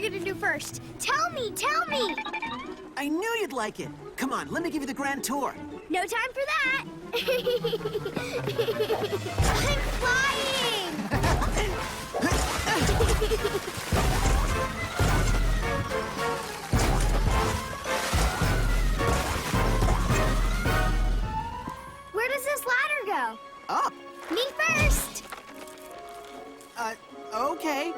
we gonna do first? Tell me, tell me! I knew you'd like it. Come on, let me give you the grand tour. No time for that! I'm flying! Where does this ladder go? Up. Me first! Okay.